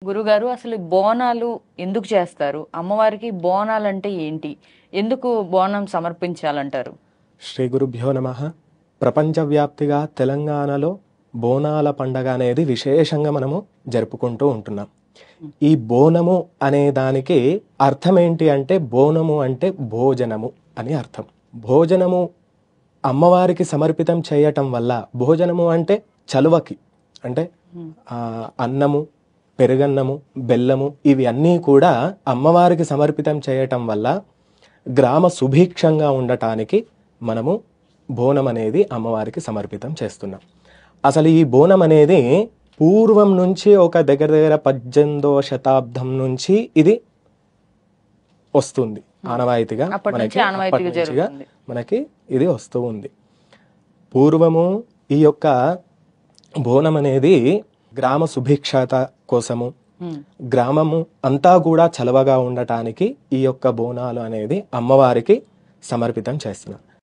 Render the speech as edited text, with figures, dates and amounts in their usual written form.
గురుగారు అసలు బోనాలు ఎందుకు చేస్తారు? అమ్మవారికి బోనాలంటే ఏంటి? ఎందుకు బోనం సమర్పించాలంటారు? శ్రీ గురుభ్యో నమః. ప్రపంచవ్యాప్తిగా తెలంగాణలో బోనాల పండగ అనేది విశేషంగా మనము జరుపుకుంటూ ఉంటున్నాం. ఈ బోనము అనే దానికి అర్థం ఏంటి అంటే, బోనము అంటే భోజనము అని అర్థం. భోజనము అమ్మవారికి సమర్పితం చేయటం వల్ల, భోజనము అంటే చలువకి, అంటే అన్నము, పెరుగన్నము, బెల్లము ఇవి అన్నీ కూడా అమ్మవారికి సమర్పితం చేయటం వల్ల గ్రామ సుభిక్షంగా ఉండటానికి మనము బోనం అనేది అమ్మవారికి సమర్పితం చేస్తున్నాం. అసలు ఈ బోనం అనేది పూర్వం నుంచి ఒక దగ్గర 18వ శతాబ్దం నుంచి ఇది వస్తుంది ఆనవాయితీగా, మనకి ఇది వస్తూ ఉంది. పూర్వము ఈ యొక్క బోనం అనేది గ్రామ సుభిక్షత కోసము, గ్రామము అంతా కూడా చలవగా ఉండటానికి ఈ యొక్క బోనాలు అనేది అమ్మవారికి సమర్పితం చేస్తున్నారు.